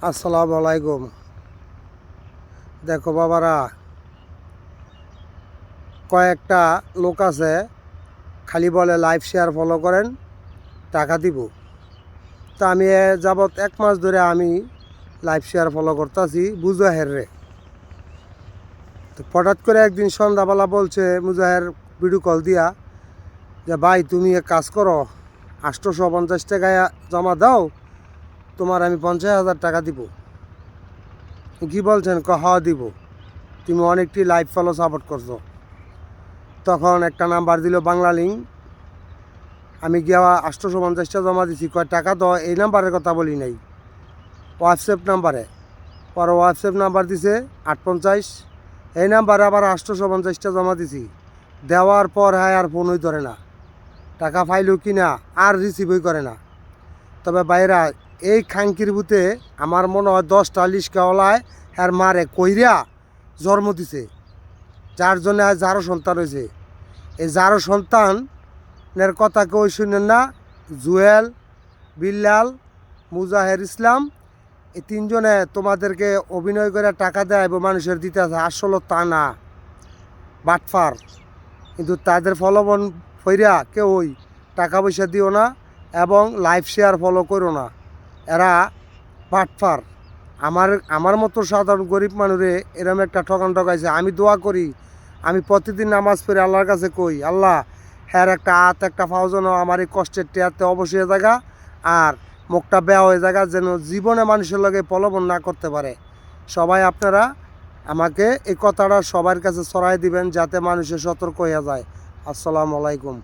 আসসালামু আলাইকুম। দেখো বাবারা, কয়েকটা লোক আছে খালি বলে লাইভ শেয়ার ফলো করেন, টাকা দিব। তা আমি যাবৎ 1 মাস ধরে আমি লাইভ শেয়ার ফলো করতেছি মুজাহেরে। তো হঠাৎ করে একদিন সন্ধ্যাবেলা বলছে মুজাহের ভিডিও কল দিয়া যে ভাই তুমি এক কাজ করো, 850 টাকায় জমা দাও, তোমার আমি 50,000 টাকা দিব। কি বলছেন? হওয়া দিব, তুমি অনেকটি লাইভ ফলো সাপোর্ট করছো। তখন একটা নাম্বার দিল বাংলা লিঙ্ক, আমি গিয়া 850টা জমা দিছি। কয় টাকা তো এই নাম্বারের কথা বলি নাই, হোয়াটসঅ্যাপ নাম্বারে। পরে হোয়াটসঅ্যাপ নাম্বার দিছে 850, এই নাম্বারে আবার 850টা জমা দিছি। দেওয়ার পর আর ফোনই ধরে না, টাকা ফাইলও কিনা আর রিসিভই করে না। তবে বাইরা এই খাঙ্কির ভূতে আমার মনে হয় 10টা লিস্কাওয়ালায় আর মারে কইরা জন্ম দিছে, যার জন্য আজ যারও সন্তান হয়েছে। এই যারও সন্তানের কথা কেউ শুনেন না। জুয়েল, বিল্লাল, মুজাহের ইসলাম, এই তিনজনে তোমাদেরকে অভিনয় করে টাকা দেয় এবং মানুষের দিতে আছে, আসলে তা না, বাটফার। কিন্তু তাদের ফলোবন ফইরা কেউই টাকা পয়সা দিও না এবং লাইভ শেয়ার ফলো করো না, এরা বাটফার। আমার মতো সাধারণ গরিব মানুষে এরম একটা ঠকান ঠকাইছে। আমি দোয়া করি, আমি প্রতিদিন নামাজ পড়ে আল্লাহর কাছে কই, আল্লাহ হ্যার একটা হাত একটা পাও যেন আমার এই কষ্টের টেয়াতে অবশ্যই জায়গা আর মুখটা বেয়া হয়ে জায়গা, যেন জীবনে মানুষের লগে প্রলোভন না করতে পারে। সবাই আপনারা আমাকে এই কথাটা সবার কাছে ছড়াই দিবেন, যাতে মানুষের সতর্ক হয়ে যায়। আসসালামু আলাইকুম।